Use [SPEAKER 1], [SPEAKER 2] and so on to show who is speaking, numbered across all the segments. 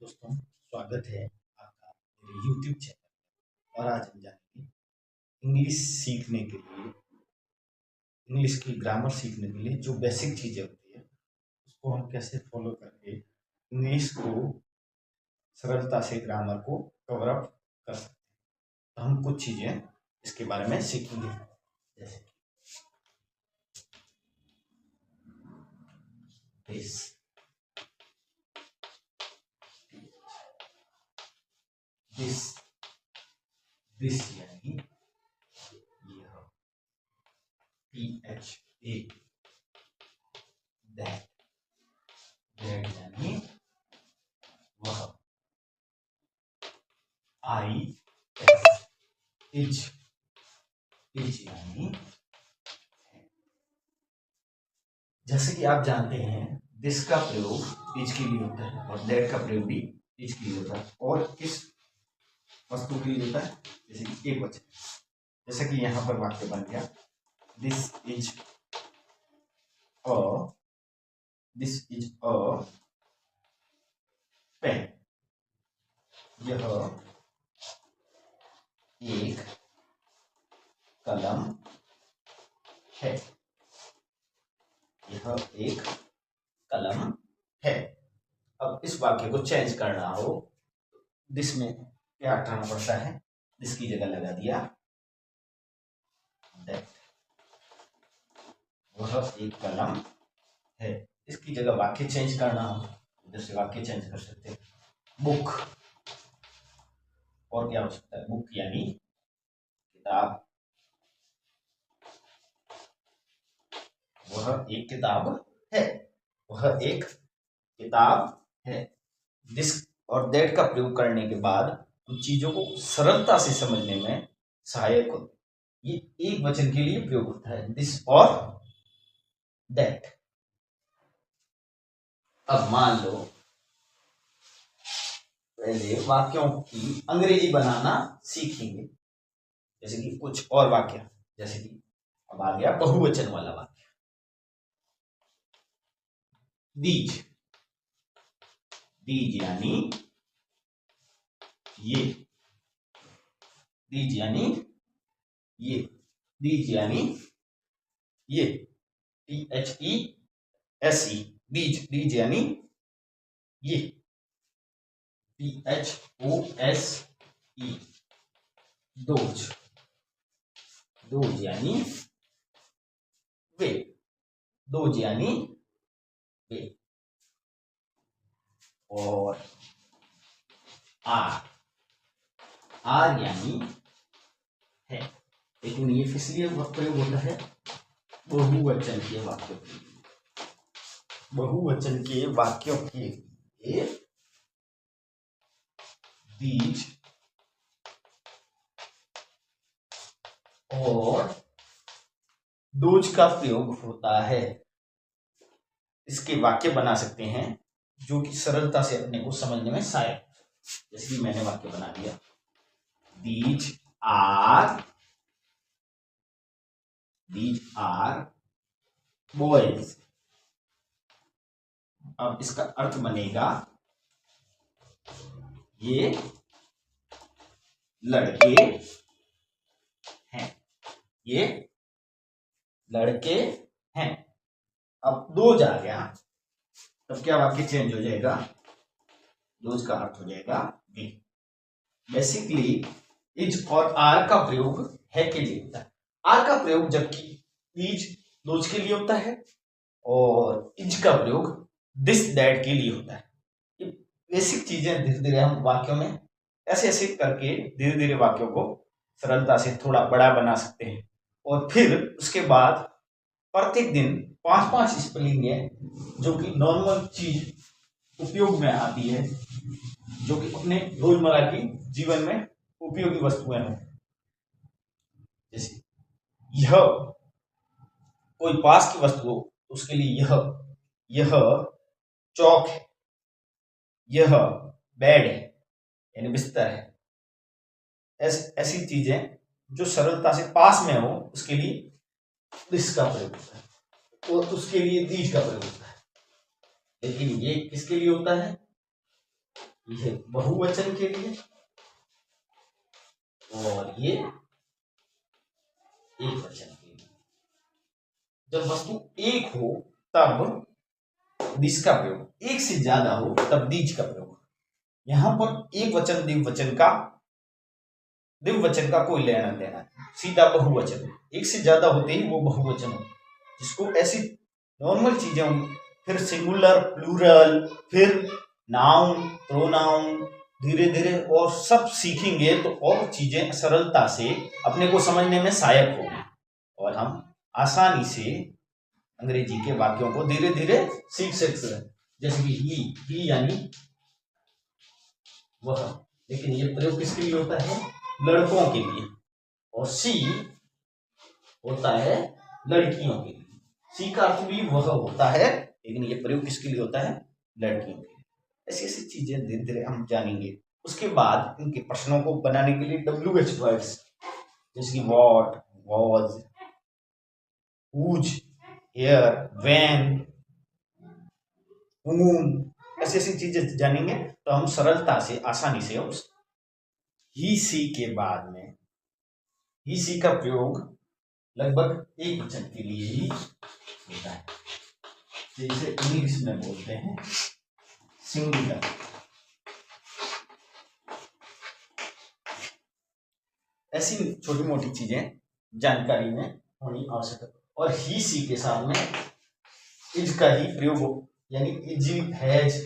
[SPEAKER 1] दोस्तों, स्वागत है आपका मेरे YouTube चैनल। और आज हम जानेंगे इंग्लिश सीखने के लिए, इंग्लिश की ग्रामर सीखने के लिए जो बेसिक चीज़ें होती है उसको हम कैसे फॉलो करके इंग्लिश को सरलता से ग्रामर को कवर अप कर सकते हैं। तो हम कुछ चीज़ें इसके बारे में सीखेंगे, जैसे दिस दिस यानी यह, PHA, दैट यानी वह, IS, इज यानी जैसे कि आप जानते हैं दिस का प्रयोग इज के लिए होता है और दैट का प्रयोग भी इज के लिए होता है और किस वस्तु के लिए होता है, जैसे कि एक वचन। जैसे कि यहाँ पर वाक्य बन गया दिस इज अ पेन। यह एक कलम है। यह एक कलम है। अब इस वाक्य को चेंज करना हो, दिस में क्या हटाना पड़ता है, दिस की जगह लगा दिया दैट। वह एक कलम है। इसकी जगह वाक्य चेंज करना हो, इधर से वाक्य चेंज कर सकते हैं, बुक। और क्या हो सकता है, बुक यानी किताब। वह एक किताब है। वह एक किताब है। दिस और दैट का प्रयोग करने के बाद हम चीजों को सरलता से समझने में सहायक होते। ये एक वचन के लिए प्रयोग होता है, दिस और दैट। अब मान लो पहले वाक्यों की अंग्रेजी बनाना सीखेंगे, जैसे कि कुछ और वाक्य, जैसे कि अब आ गया बहुवचन वाला वाक्य, दीज। दीज यानी ये। दीज यानी ये। दीज यानी ये, THESE, दीज। दीज यानी ये, THOSE, दोज। दोज यानी वे। दोज यानी वे। और आर। आर यानी है। लेकिन ये किस लिए प्रयोग होता है, बहुवचन के वाक्यों के लिए। बहुवचन के वाक्यों के लिए दीज और दोज का प्रयोग होता है। इसके वाक्य बना सकते हैं जो कि सरलता से अपने को समझने में सहायक। जैसे कि मैंने वाक्य बना दिया, दीज आर बॉयज। अब इसका अर्थ बनेगा ये लड़के हैं। ये लड़के हैं। अब दोज आ गया, तब क्या वाक्य चेंज हो जाएगा, दोज का अर्थ हो जाएगा वे। बेसिकली इज और आर का प्रयोग है के लिए होता है। आर का प्रयोग जबकि इज दोज के लिए होता है और इज का प्रयोग दिस दैट के लिए होता है। ये बेसिक चीजें धीरे धीरे हम वाक्यों में ऐसे ऐसे करके धीरे धीरे वाक्यों को सरलता से थोड़ा बड़ा बना सकते हैं। और फिर उसके बाद प्रत्येक दिन 5-5 स्पेलिंग है जो कि नॉर्मल चीज उपयोग में आती है, जो कि अपने रोजमर्रा की जीवन में उपयोगी वस्तुएं हैं। जैसे यह कोई पास की वस्तु हो, उसके लिए यह चौक है। यह बेड है यानी बिस्तर है। ऐसी चीजें जो सरलता से पास में हो उसके लिए दिस का प्रयोग होता है और उसके लिए दीज का प्रयोग होता है। लेकिन ये किसके लिए होता है, ये बहुवचन के लिए, और ये एक वचन के लिए। जब वस्तु एक हो तब दिस का प्रयोग, एक से ज्यादा हो तब दीज का प्रयोग। यहां पर एक वचन द्विवचन का कोई लेना देना, सीधा बहुवचन। एक से ज्यादा होते ही वो बहुवचन हो, जिसको ऐसी नॉर्मल चीजें होंगी, फिर सिंगुलर, प्लूरल, फिर नाउन, प्रोनाउन, धीरे धीरे और सब सीखेंगे तो और चीजें सरलता से अपने को समझने में सहायक होगी, और हम आसानी से अंग्रेजी के वाक्यों को धीरे धीरे सीख सकते हैं। जैसे कि ही यानी वह, लेकिन ये प्रयोग किसके लिए होता है? लड़कों के लिए। और सी होता है लड़कियों के लिए। सी का अर्थ भी वह होता है, लेकिन ये प्रयोग किसके लिए होता है? लड़कियों के लिए। ऐसी ऐसी चीजें धीरे धीरे हम जानेंगे। उसके बाद इनके प्रश्नों को बनाने के लिए WH वर्ड्स, जैसे कि what, was, whose, where, when, whom, ऐसी ऐसी चीजें जानेंगे तो हम सरलता से, आसानी से उस ही सी के बाद में ही सी का प्रयोग लगभग एक वचन के लिए ही होता है, जैसे इंग्लिश में बोलते हैं सिंगुलर। ऐसी छोटी मोटी चीजें जानकारी में होनी आवश्यक है। और ही सी के साथ में इज का ही प्रयोग हो, यानी इज, हैज,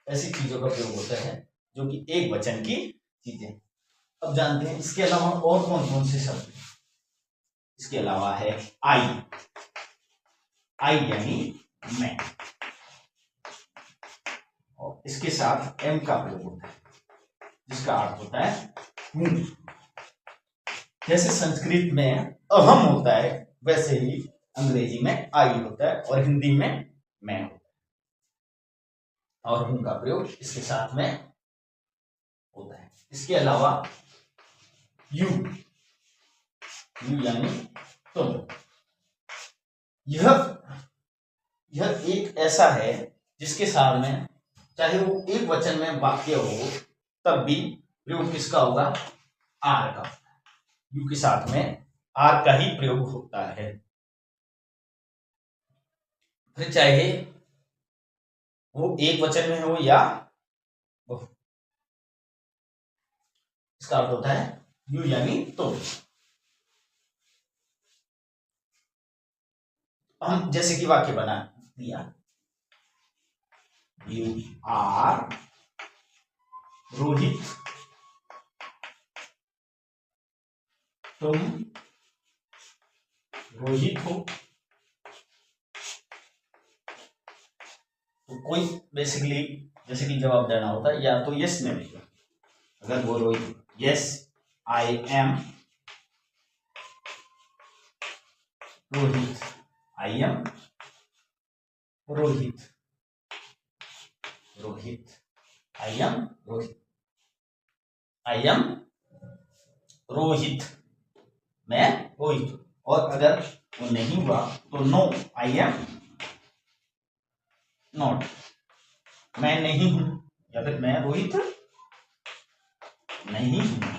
[SPEAKER 1] ऐसी चीजों का प्रयोग होता है जो कि एक वचन की चीजें। अब जानते हैं इसके अलावा और कौन कौन से शब्द हैं। इसके अलावा है आई यानी मैं, और इसके साथ एम का प्रयोग होता है, जिसका अर्थ होता है हूं। जैसे संस्कृत में अहम होता है, वैसे ही अंग्रेजी में आई होता है, और हिंदी में मैं होता है, और हूं का प्रयोग इसके साथ में होता है। इसके अलावा यू यानी तुम, यह एक ऐसा है जिसके साथ में चाहे वो एक वचन में वाक्य हो तब भी प्रयोग किसका होगा? आर का। यू के साथ में आर का ही प्रयोग होता है। फिर चाहे वो एक वचन में हो या इसका अर्थ होता है यू यानी तो। हम जैसे कि वाक्य बना दिया, यू आर रोहित, तुम रोहित हो। तो कोई बेसिकली जैसे कि जवाब देना होता है, या तो यस में देगा, अगर वो Rohit, yes I am Rohit, I am Rohit, I am Rohit, I am Rohit, मैं रोहित। और अगर वो नहीं हुआ तो नो आई एम नॉट, मैं नहीं हूं, या फिर मैं रोहित नहीं हूं।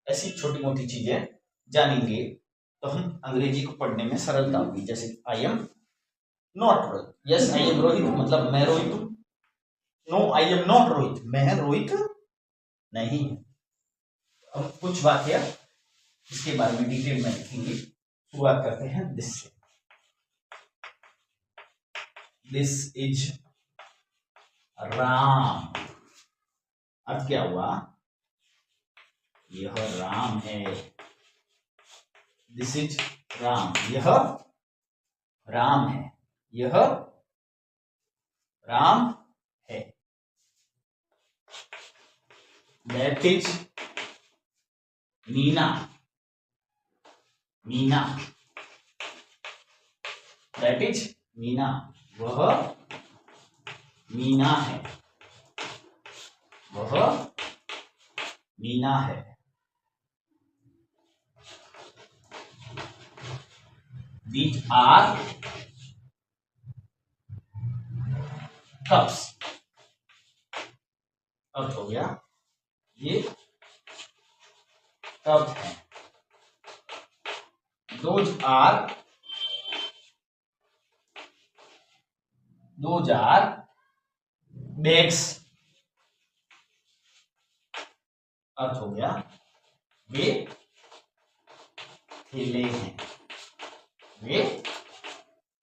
[SPEAKER 1] ऐसी छोटी मोटी चीजें जानेंगे तो हम अंग्रेजी को पढ़ने में सरलता होगी। जैसे I am not Rohit, yes I am Rohit मतलब मैं रोहित हूं, no I am not Rohit, मैं रोहित नहीं हूं। अब कुछ वाक्य इसके बारे में डिटेल में लिखेंगे। शुरुआत करते हैं दिस से। दिस इज राम, अर्थ क्या हुआ? यह राम है। दिस इज राम, यह राम है, यह राम है। That is Meena, Meena, that is Meena, वह मीना है, वह मीना है। These are cups, अर्थ हो गया ये कप है। दोज आर बैग्स, अर्थ हो गया वे थैले हैं, वे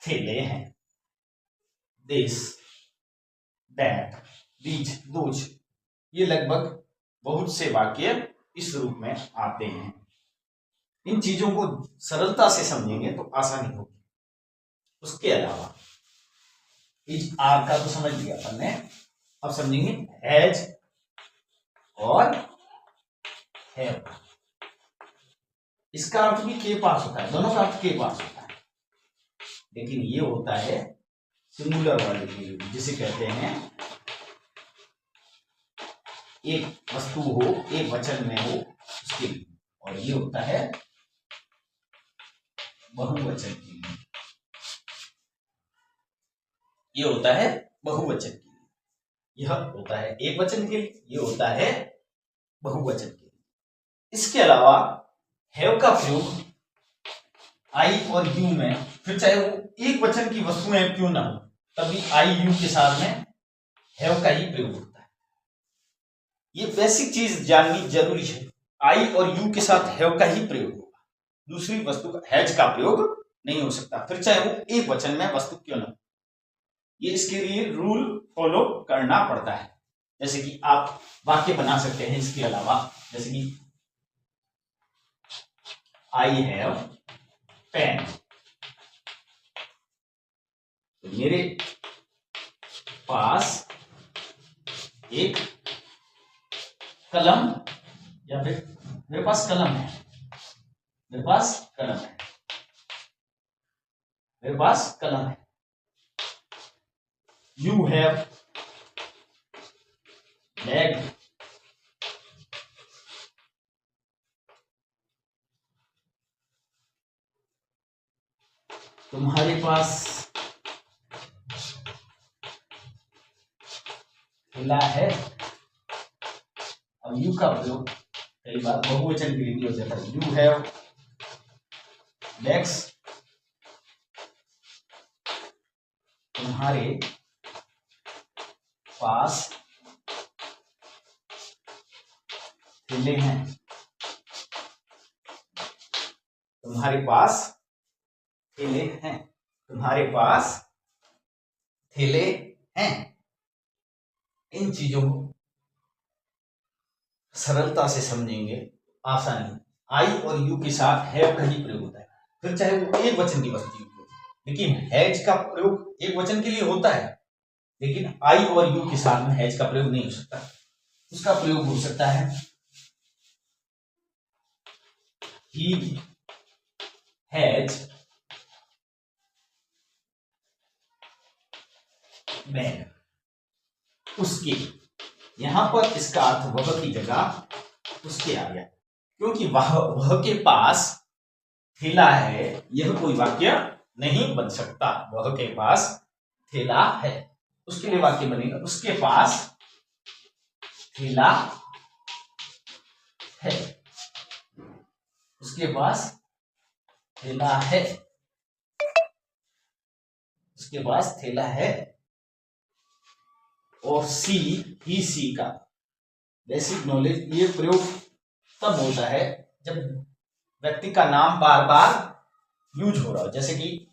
[SPEAKER 1] थैले हैं। दिस, दैट, दीज, दोज, ये लगभग बहुत से वाक्य इस रूप में आते हैं। इन चीजों को सरलता से समझेंगे तो आसानी होगी। उसके अलावा इज आर का तो समझ लिया अपन ने, अब समझेंगे हैज और हैव। इसका अर्थ भी के पास होता है, दोनों का अर्थ के पास होता है, लेकिन ये होता है सिंगुलर वाले के लिए, जिसे कहते हैं एक वस्तु हो, एक वचन में हो उसके लिए, और ये होता है बहुवचन के लिए। ये होता है बहुवचन के लिए, यह होता है एक वचन के लिए, ये होता है बहुवचन के लिए। इसके अलावा हैव का प्रयोग आई और यू में, फिर चाहे वो एक वचन की वस्तुएं क्यों ना हो, तभी आई यू के साथ में हैव का ही प्रयोग होता है। ये बेसिक चीज जाननी जरूरी है। आई और यू के साथ हैव का ही प्रयोग होगा, दूसरी वस्तु का हैज का प्रयोग नहीं हो सकता, फिर चाहे वो एक वचन में वस्तु क्यों ना हो। ये इसके लिए रूल फॉलो करना पड़ता है। जैसे कि आप वाक्य बना सकते हैं इसके अलावा, जैसे कि आई हैव पेन, तो मेरे पास एक कलम, या फिर मेरे पास कलम है, मेरे पास कलम है, मेरे पास कलम है। यू हैव बैग, तुम्हारे पास थैला है। अब यू का प्रयोग कई बार बहुवचन के लिए भी हो जाता है। यू हैव बैग्स, तुम्हारे पास थैले हैं, तुम्हारे पास थैले हैं, तुम्हारे पास थैले हैं। इन चीजों को सरलता से समझेंगे, आसानी। आई और यू के साथ हैव का ही प्रयोग होता है, फिर चाहे वो एक वचन की वस्तु हो, लेकिन हैज का प्रयोग एक वचन के लिए होता है, लेकिन आई और यू के साथ में हैज का प्रयोग नहीं हो सकता। उसका प्रयोग हो सकता है ही हैज बैग, उसके, यहां पर इसका अर्थ वह की जगह उसके आ गया, क्योंकि वह के पास थैला है, यह कोई वाक्य नहीं बन सकता। वह के पास थैला है, उसके लिए वाक्य बनेगा उसके पास थैला है, उसके पास थैला है, उसके पास थैला है। और सी, ही सी का बेसिक नॉलेज, ये प्रयोग तब होता है जब व्यक्ति का नाम बार बार यूज हो रहा हो, जैसे कि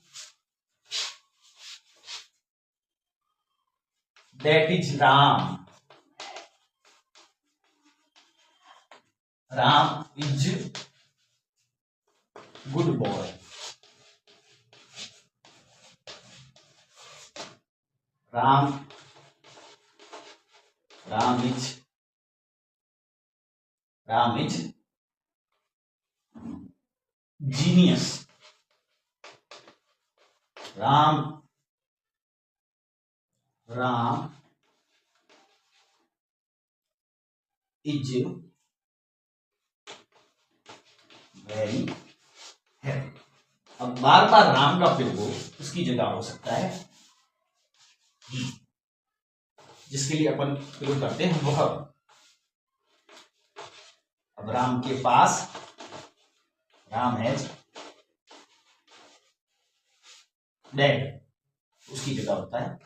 [SPEAKER 1] that is Ram, Ram is good boy, Ram is genius, Ram is very happy. अब बार बार राम का प्रयोग हो, उसकी जगह हो सकता है ही, जिसके लिए अपन प्रयोग करते हैं वह अब राम के पास, राम हैज बैग, उसकी जगह होता है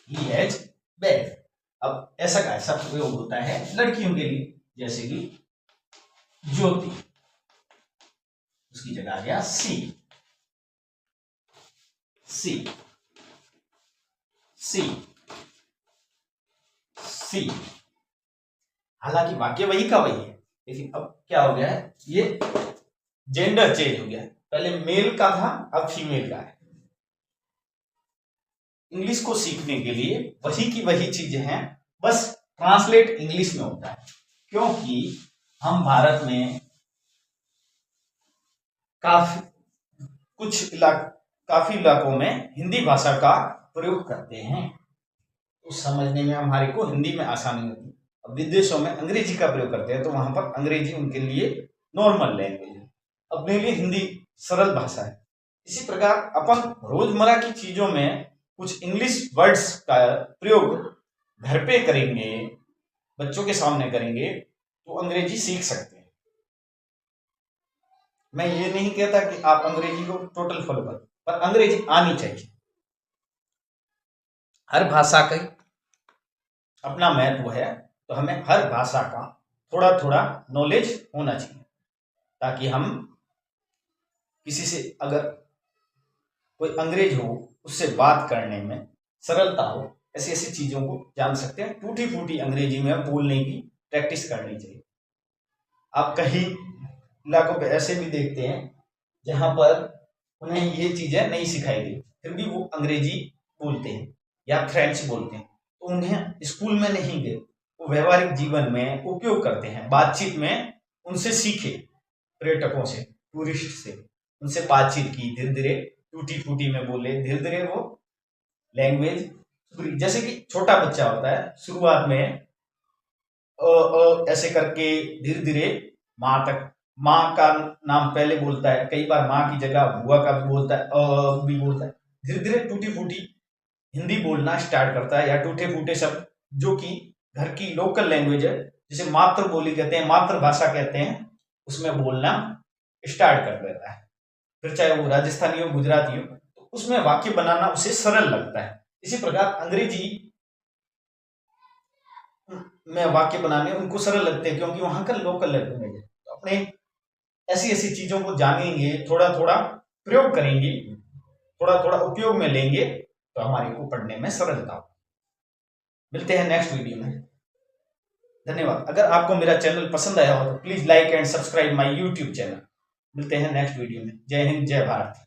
[SPEAKER 1] ही हैज बैग। अब ऐसा का ऐसा प्रयोग होता है लड़कियों के लिए, जैसे कि ज्योति, उसकी जगह आ गया सी, सी, सी, सी। हालांकि वाक्य वही का वही है, लेकिन अब क्या हो गया है, ये जेंडर चेंज हो गया है। पहले मेल का था, अब फीमेल का है। इंग्लिश को सीखने के लिए वही की वही चीजें हैं, बस ट्रांसलेट इंग्लिश में होता है, क्योंकि हम भारत में काफी इलाकों में हिंदी भाषा का प्रयोग करते हैं, तो समझने में हमारे को हिंदी में आसानी होती है। अब विदेशों में अंग्रेजी का प्रयोग करते हैं, तो वहां पर अंग्रेजी उनके लिए नॉर्मल लैंग्वेज है, अपने लिए हिंदी सरल भाषा है। इसी प्रकार अपन रोजमर्रा की चीजों में कुछ इंग्लिश वर्ड्स का प्रयोग घर पे करेंगे, बच्चों के सामने करेंगे, तो अंग्रेजी सीख सकते हैं। मैं ये नहीं कहता कि आप अंग्रेजी को टोटल फॉलो करो, पर अंग्रेजी आनी चाहिए। हर भाषा का अपना महत्व है, तो हमें हर भाषा का थोड़ा थोड़ा नॉलेज होना चाहिए, ताकि हम किसी से, अगर कोई अंग्रेज हो, उससे बात करने में सरलता हो, ऐसी ऐसी चीजों को जान सकते हैं। टूटी फूटी अंग्रेजी में बोलने की प्रैक्टिस करनी चाहिए। आप कहीं इलाकों पे ऐसे भी देखते हैं जहां पर उन्हें ये चीजें नहीं सिखाई गई, फिर भी वो अंग्रेजी बोलते हैं या फ्रेंच बोलते हैं, तो उन्हें स्कूल में नहीं गए, वो व्यवहारिक जीवन में उपयोग करते हैं, बातचीत में उनसे सीखे, पर्यटकों से, टूरिस्ट से उनसे बातचीत की, धीरे धीरे टूटी फूटी में बोले, धीरे धीरे वो लैंग्वेज, जैसे कि छोटा बच्चा होता है, शुरुआत में ऐसे करके धीरे धीरे माँ तक, माँ का नाम पहले बोलता है, कई बार माँ की जगह बुआ का भी बोलता है, भी बोलता है, धीरे धीरे टूटी फूटी हिंदी बोलना स्टार्ट करता है, या टूटे फूटे शब्द जो कि घर की लोकल लैंग्वेज है, जिसे मातृ बोली कहते हैं, मातृभाषा कहते हैं, उसमें बोलना स्टार्ट कर देता है। फिर चाहे वो राजस्थानी हो, गुजराती हो, तो उसमें वाक्य बनाना उसे सरल लगता है। इसी प्रकार अंग्रेजी में वाक्य बनाने उनको सरल लगते हैं, क्योंकि वहां का लोकल लैंग्वेज है। तो अपने ऐसी ऐसी चीजों को जानेंगे, थोड़ा थोड़ा प्रयोग करेंगे, थोड़ा थोड़ा उपयोग में लेंगे, तो हमारे को पढ़ने में सरलता हो। मिलते हैं नेक्स्ट वीडियो में। धन्यवाद। अगर आपको मेरा चैनल पसंद आया हो तो please like and subscribe my YouTube channel. मिलते हैं नेक्स्ट वीडियो में। जय हिंद, जय भारत।